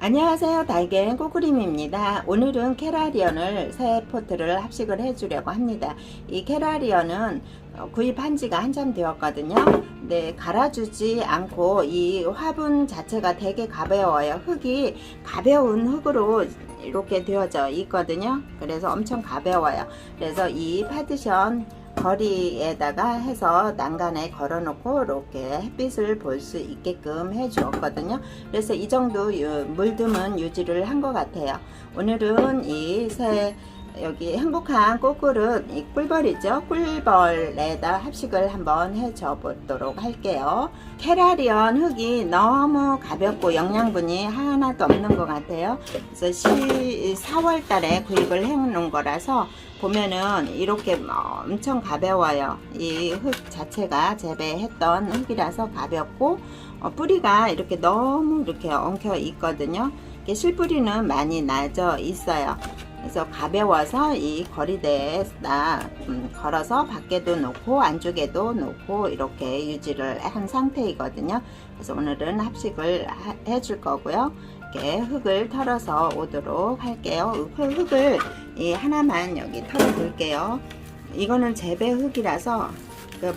안녕하세요. 달걀 꼬꾸림입니다. 오늘은 캐라리언을 새 포트를 합식을 해주려고 합니다. 이 캐라리언은 구입한 지가 한참 되었거든요. 근데 갈아주지 않고 이 화분 자체가 되게 가벼워요. 흙이 가벼운 흙으로 이렇게 되어져 있거든요. 그래서 엄청 가벼워요. 그래서 이 파티션 거리에다가 해서 난간에 걸어 놓고 이렇게 햇빛을 볼 수 있게끔 해 주었거든요. 그래서 이 정도 물듬은 유지를 한 것 같아요. 오늘은 이 새 여기 행복한 꽃그릇 이 꿀벌이죠. 꿀벌에다 합식을 한번 해줘 보도록 할게요. 캐라리언 흙이 너무 가볍고 영양분이 하나도 없는 것 같아요. 그래서 4월 달에 구입을 해 놓은 거라서 보면은 이렇게 엄청 가벼워요. 이 흙 자체가 재배했던 흙이라서 가볍고 뿌리가 이렇게 너무 이렇게 엉켜 있거든요. 실뿌리는 많이 나져 있어요. 그래서 가벼워서 이 거리대에다 걸어서 밖에도 놓고 안쪽에도 놓고 이렇게 유지를 한 상태이거든요. 그래서 오늘은 합식을 해줄 거고요. 이렇게 흙을 털어서 오도록 할게요. 흙을 하나만 여기 털어 볼게요. 이거는 재배 흙이라서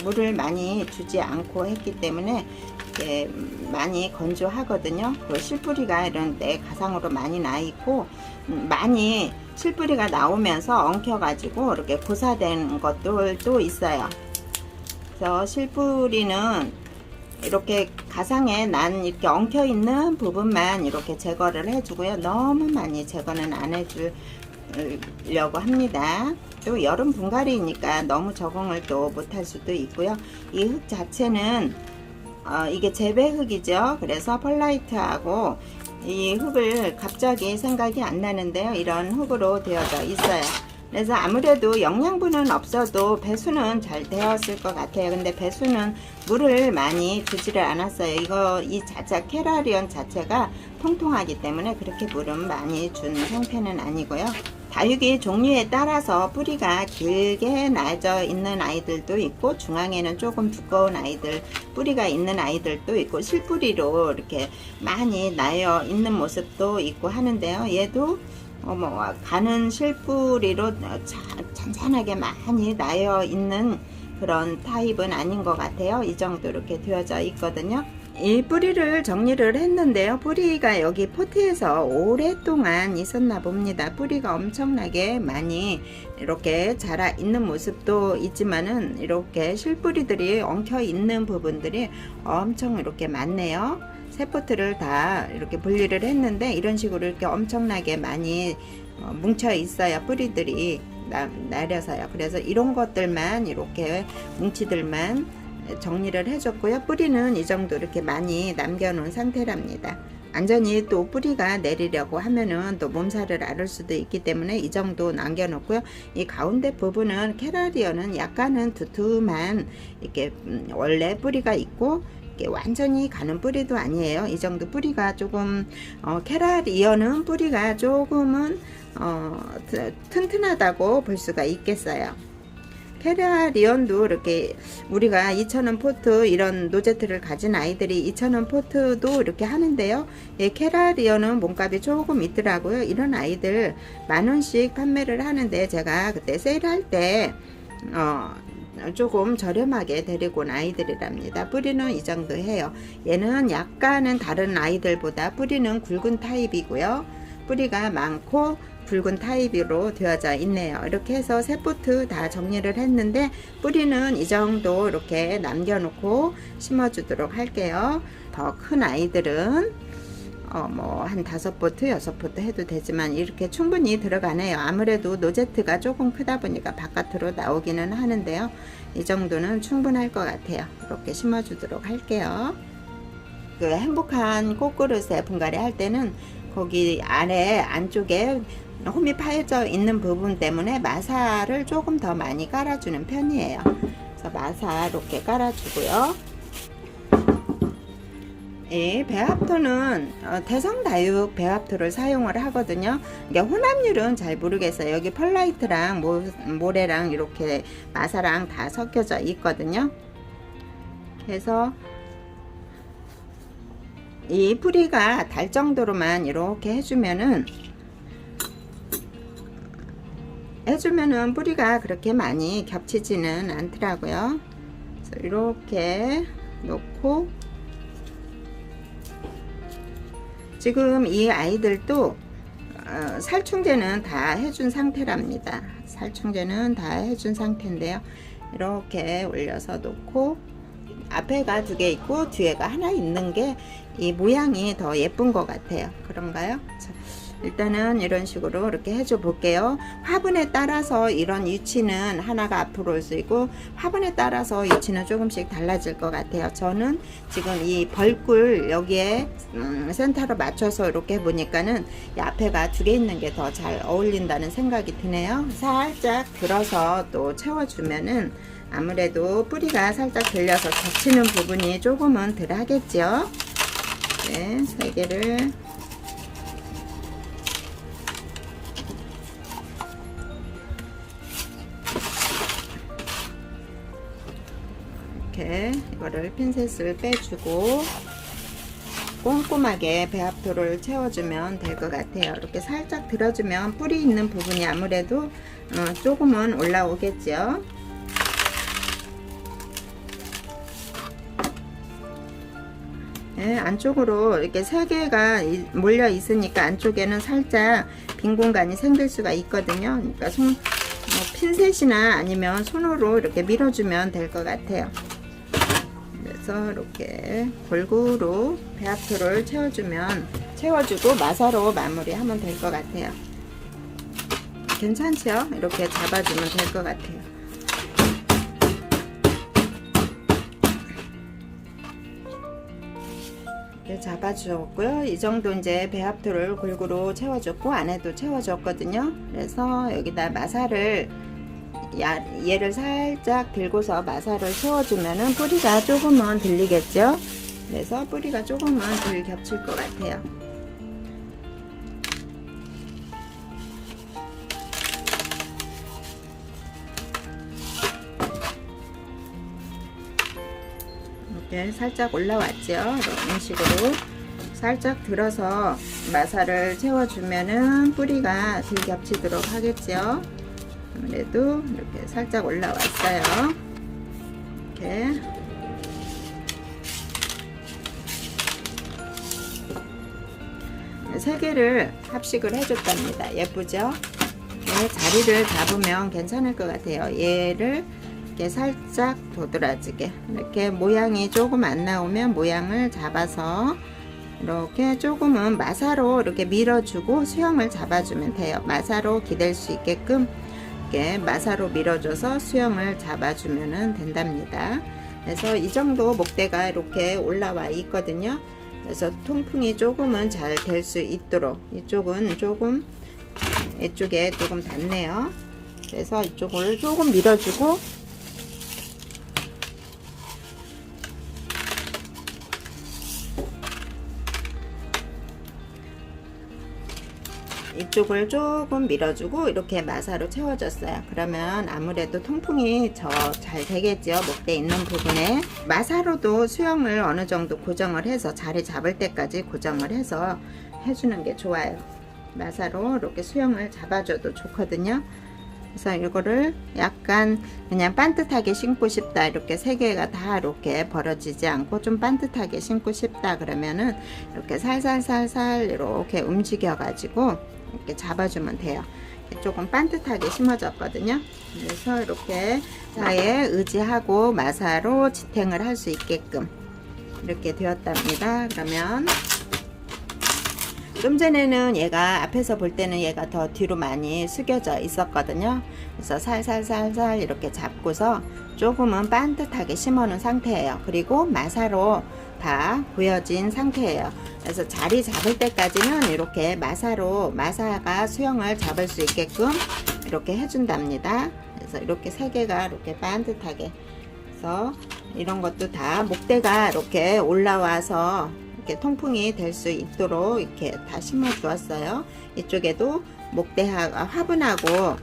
물을 많이 주지 않고 했기 때문에 많이 건조하거든요. 그 실뿌리가 이런 데 가상으로 많이 나 있고 많이 실뿌리가 나오면서 엉켜 가지고 이렇게 고사된 것들도 있어요. 그래서 실뿌리는 이렇게 가상에 난 이렇게 엉켜 있는 부분만 이렇게 제거를 해주고요. 너무 많이 제거는 안 해주려고 합니다. 또 여름 분갈이니까 너무 적응을 또 못할 수도 있고요. 이 흙 자체는 이게 재배 흙이죠. 그래서 펄라이트하고 이 흙을 갑자기 생각이 안 나는데요. 이런 흙으로 되어져 있어요. 그래서 아무래도 영양분은 없어도 배수는 잘 되었을 것 같아요. 근데 배수는 물을 많이 주지를 않았어요. 이 자체 캐라리언 자체가 통통하기 때문에 그렇게 물은 많이 준 상태는 아니고요. 다육이 종류에 따라서 뿌리가 길게 나져 있는 아이들도 있고 중앙에는 조금 두꺼운 아이들 뿌리가 있는 아이들도 있고 실뿌리로 이렇게 많이 나여 있는 모습도 있고 하는데요. 얘도 가는 실뿌리로 잔잔하게 많이 나여 있는 그런 타입은 아닌 것 같아요. 이 정도 이렇게 되어져 있거든요. 이 뿌리를 정리를 했는데요. 뿌리가 여기 포트에서 오랫동안 있었나 봅니다. 뿌리가 엄청나게 많이 이렇게 자라 있는 모습도 있지만은 이렇게 실뿌리들이 엉켜 있는 부분들이 엄청 이렇게 많네요. 새 포트를 다 이렇게 분리를 했는데 이런 식으로 이렇게 엄청나게 많이 뭉쳐 있어요. 뿌리들이 나려서요. 그래서 이런 것들만 이렇게 뭉치들만 정리를 해줬고요. 뿌리는 이 정도 이렇게 많이 남겨놓은 상태랍니다. 완전히 또 뿌리가 내리려고 하면은 또 몸살을 앓을 수도 있기 때문에 이 정도 남겨놓고요. 이 가운데 부분은 캐라리언은 약간은 두툼한 이렇게 원래 뿌리가 있고 이렇게 완전히 가는 뿌리도 아니에요. 이 정도 뿌리가 조금 캐라리언은 뿌리가 조금은 튼튼하다고 볼 수가 있겠어요. 캐라리언도 이렇게 우리가 2,000원 포트 이런 노제트를 가진 아이들이 2,000원 포트도 이렇게 하는데요. 예, 캐라리언은 몸값이 조금 있더라고요. 이런 아이들 10,000원씩 판매를 하는데 제가 그때 세일할 때 조금 저렴하게 데리고 온 아이들이랍니다. 뿌리는 이 정도 해요. 얘는 약간은 다른 아이들보다 뿌리는 굵은 타입이고요. 뿌리가 많고 굵은 타입으로 되어져 있네요. 이렇게 해서 새 포트 다 정리를 했는데 뿌리는 이 정도 이렇게 남겨놓고 심어주도록 할게요. 더 큰 아이들은 한 5포트, 6포트 해도 되지만 이렇게 충분히 들어가네요. 아무래도 노제트가 조금 크다 보니까 바깥으로 나오기는 하는데요. 이 정도는 충분할 것 같아요. 이렇게 심어주도록 할게요. 그 행복한 꽃그릇에 분갈이 할 때는 거기 아래 안쪽에 홈이 파여져 있는 부분 때문에 마사를 조금 더 많이 깔아주는 편이에요. 그래서 마사 이렇게 깔아주고요. 이 배합토는 대성다육 배합토를 사용을 하거든요. 이게 혼합률은 잘 모르겠어요. 여기 펄라이트랑 모래랑 이렇게 마사랑 다 섞여져 있거든요. 그래서 이 뿌리가 달 정도로만 이렇게 해주면은 뿌리가 그렇게 많이 겹치지는 않더라고요. 그래서 이렇게 놓고, 지금 이 아이들도 살충제는 다 해준 상태랍니다. 살충제는 다 해준 상태인데요. 이렇게 올려서 놓고, 앞에가 2개 있고 뒤에가 하나 있는 게 이 모양이 더 예쁜 것 같아요. 그런가요? 자, 일단은 이런 식으로 이렇게 해줘 볼게요. 화분에 따라서 이런 위치는 하나가 앞으로 올 수 있고, 화분에 따라서 위치는 조금씩 달라질 것 같아요. 저는 지금 이 벌꿀 여기에 센터로 맞춰서 이렇게 보니까는 이 앞에가 2개 있는 게 더 잘 어울린다는 생각이 드네요. 살짝 들어서 또 채워주면은 아무래도 뿌리가 살짝 들려서 겹치는 부분이 조금은 덜 하겠죠. 네, 3개를 이렇게 이거를 핀셋을 빼주고 꼼꼼하게 배합토를 채워주면 될 것 같아요. 이렇게 살짝 들어주면 뿌리 있는 부분이 아무래도 조금은 올라오겠죠. 네, 안쪽으로 이렇게 3개가 몰려 있으니까 안쪽에는 살짝 빈 공간이 생길 수가 있거든요. 그러니까 핀셋이나 아니면 손으로 이렇게 밀어주면 될 것 같아요. 그래서 이렇게 골고루 배합토를 채워주고 마사로 마무리하면 될 것 같아요. 괜찮죠? 이렇게 잡아주면 될 것 같아요. 이렇게 잡아주었고요. 이 정도 이제 배합토를 골고루 채워줬고 안에도 채워줬거든요. 그래서 여기다 마사를 얘를 살짝 들고서 마사를 채워주면은 뿌리가 조금은 들리겠죠. 그래서 뿌리가 조금은 덜 겹칠 것 같아요. 이렇게 살짝 올라왔죠. 이런 식으로 살짝 들어서 마사를 채워주면은 뿌리가 덜 겹치도록 하겠죠. 아무래도 이렇게 살짝 올라왔어요. 이렇게 세 개를 합식을 해줬답니다. 예쁘죠? 네, 자리를 잡으면 괜찮을 것 같아요. 얘를 이렇게 살짝 도드라지게 이렇게 모양이 조금 안 나오면 모양을 잡아서 이렇게 조금은 마사로 이렇게 밀어주고 수영을 잡아주면 돼요. 마사로 기댈 수 있게끔 이렇게 마사로 밀어줘서 수영을 잡아주면 된답니다. 그래서 이 정도 목대가 이렇게 올라와 있거든요. 그래서 통풍이 조금은 잘 될 수 있도록, 이쪽은 조금, 이쪽에 조금 닿네요. 그래서 이쪽을 조금 밀어주고 이쪽을 조금 밀어주고 이렇게 마사로 채워줬어요. 그러면 아무래도 통풍이 잘 되겠죠. 목대 있는 부분에 마사로도 수영을 어느 정도 고정을 해서 자리 잡을 때까지 고정을 해서 해주는 게 좋아요. 마사로 이렇게 수영을 잡아줘도 좋거든요. 그래서 이거를 약간 그냥 반듯하게 심고 싶다, 이렇게 3개가 다 이렇게 벌어지지 않고 좀 반듯하게 심고 싶다 그러면은 이렇게 살살살살 이렇게 움직여 가지고 이렇게 잡아주면 돼요. 조금 반듯하게 심어졌거든요. 그래서 이렇게 사이에 의지하고 마사로 지탱을 할 수 있게끔 이렇게 되었답니다. 그러면 좀 전에는 얘가 앞에서 볼 때는 얘가 더 뒤로 많이 숙여져 있었거든요. 그래서 살살살살 이렇게 잡고서 조금은 반듯하게 심어 놓은 상태예요. 그리고 마사로 다 보여진 상태예요. 그래서 자리 잡을 때까지는 이렇게 마사가 수영을 잡을 수 있게끔 이렇게 해준답니다. 그래서 이렇게 3개가 이렇게 반듯하게, 그래서 이런 것도 다 목대가 이렇게 올라와서 이렇게 통풍이 될 수 있도록 이렇게 다 심어 주었어요. 이쪽에도 화분하고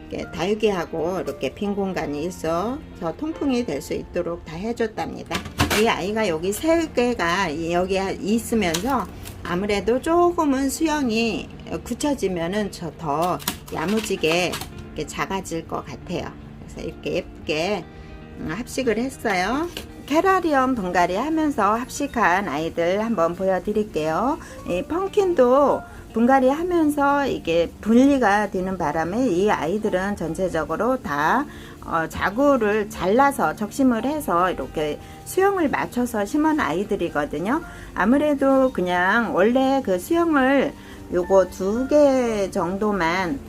이렇게 다육이하고 이렇게 빈 공간이 있어서 통풍이 될 수 있도록 다 해줬답니다. 이 아이가 여기 3개가 여기 있으면서 아무래도 조금은 수영이 굳혀지면은 더 야무지게 이렇게 작아질 것 같아요. 그래서 이렇게 예쁘게 합식을 했어요. 캐라리언 분갈이 하면서 합식한 아이들 한번 보여드릴게요. 이 펌킨도 분갈이 하면서 이게 분리가 되는 바람에 이 아이들은 전체적으로 다 자구를 잘라서 적심을 해서 이렇게 수영을 맞춰서 심은 아이들이거든요. 아무래도 그냥 원래 그 수영을 요거 2개 정도만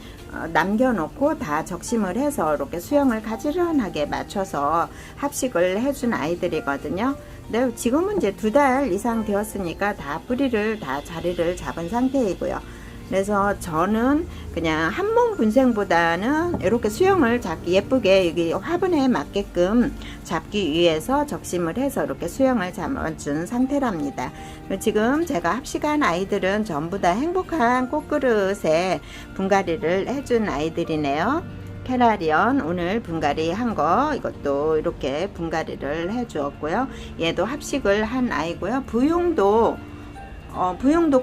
남겨놓고 다 적심을 해서 이렇게 수영을 가지런하게 맞춰서 합식을 해준 아이들이거든요. 근데 지금은 이제 2달 이상 되었으니까 다 뿌리를 다 자리를 잡은 상태이고요. 그래서 저는 그냥 한몸 분생보다는 이렇게 수영을 잡기 예쁘게 여기 화분에 맞게끔 잡기 위해서 적심을 해서 이렇게 수영을 잡아준 상태랍니다. 지금 제가 합식한 아이들은 전부 다 행복한 꽃그릇에 분갈이를 해준 아이들이네요. 캐라리언 오늘 분갈이 한 거 이것도 이렇게 분갈이를 해 주었고요. 얘도 합식을 한 아이고요. 부용도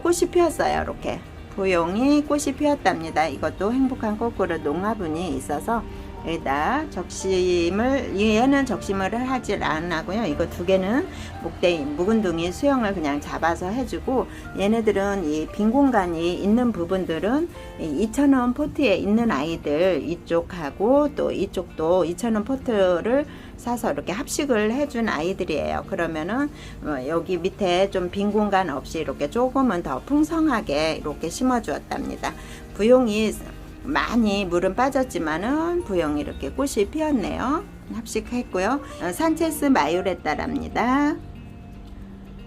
꽃이 피었어요. 이렇게 부용이 꽃이 피었답니다. 이것도 행복한 꽃그릇 농화분이 있어서 여기다 적심을, 얘는 적심을 하질 않고요. 이거 2개는 묵은둥이 수영을 그냥 잡아서 해주고, 얘네들은 이 빈 공간이 있는 부분들은 2,000원 포트에 있는 아이들 이쪽하고 또 이쪽도 2,000원 포트를 사서 이렇게 합식을 해준 아이들이에요. 그러면은 여기 밑에 좀 빈 공간 없이 이렇게 조금은 더 풍성하게 이렇게 심어 주었답니다. 부용이 많이 물은 빠졌지만은 부용이 이렇게 꽃이 피었네요. 합식했고요. 산체스 마요레따랍니다.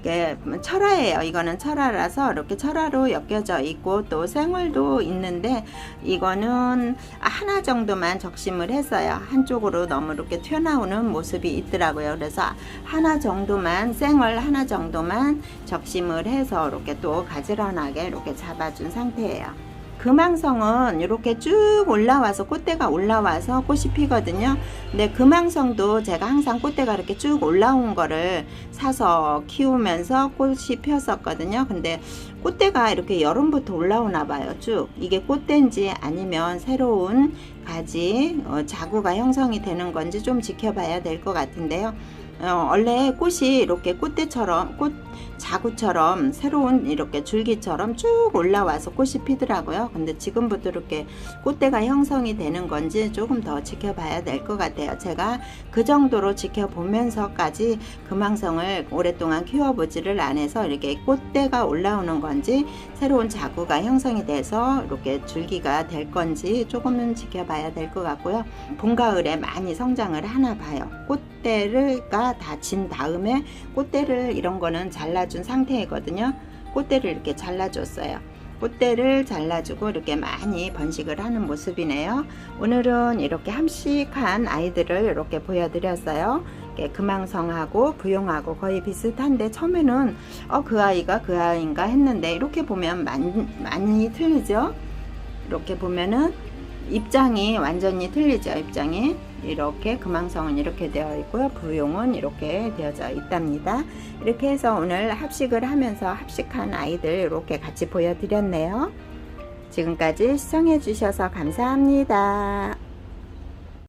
이게 철화예요. 이거는 철화라서 이렇게 철화로 엮여져 있고 또 생월도 있는데 이거는 하나 정도만 적심을 했어요. 한쪽으로 너무 이렇게 튀어나오는 모습이 있더라고요. 그래서 하나 정도만, 생월 하나 정도만 적심을 해서 이렇게 또 가지런하게 이렇게 잡아준 상태예요. 금황성은 이렇게 쭉 올라와서 꽃대가 올라와서 꽃이 피거든요. 근데 금황성도 제가 항상 꽃대가 이렇게 쭉 올라온 거를 사서 키우면서 꽃이 피었었거든요. 근데 꽃대가 이렇게 여름부터 올라오나 봐요. 쭉 이게 꽃대인지 아니면 새로운 가지 자구가 형성이 되는 건지 좀 지켜봐야 될 것 같은데요. 원래 꽃이 이렇게 꽃대처럼 자구처럼 새로운 이렇게 줄기처럼 쭉 올라와서 꽃이 피더라고요. 근데 지금부터 이렇게 꽃대가 형성이 되는 건지 조금 더 지켜봐야 될 것 같아요. 제가 그 정도로 지켜보면서까지 금황성을 오랫동안 키워보지를 않아서 이렇게 꽃대가 올라오는 건지 새로운 자구가 형성이 돼서 이렇게 줄기가 될 건지 조금은 지켜봐야 될 것 같고요. 봄 가을에 많이 성장을 하나 봐요. 꽃대가 다 진 다음에 꽃대를 이런 거는 잘라준 상태이거든요. 꽃대를 이렇게 잘라줬어요. 꽃대를 잘라주고 이렇게 많이 번식을 하는 모습이네요. 오늘은 이렇게 합식한 아이들을 이렇게 보여드렸어요. 금황성하고 부용하고 거의 비슷한데 처음에는 그 아이가 그 아이인가 했는데 이렇게 보면 많이 틀리죠. 이렇게 보면은 입장이 완전히 틀리죠. 입장이 이렇게 금황성은 이렇게 되어 있고요. 부용은 이렇게 되어져 있답니다. 이렇게 해서 오늘 합식을 하면서 합식한 아이들 이렇게 같이 보여드렸네요. 지금까지 시청해 주셔서 감사합니다.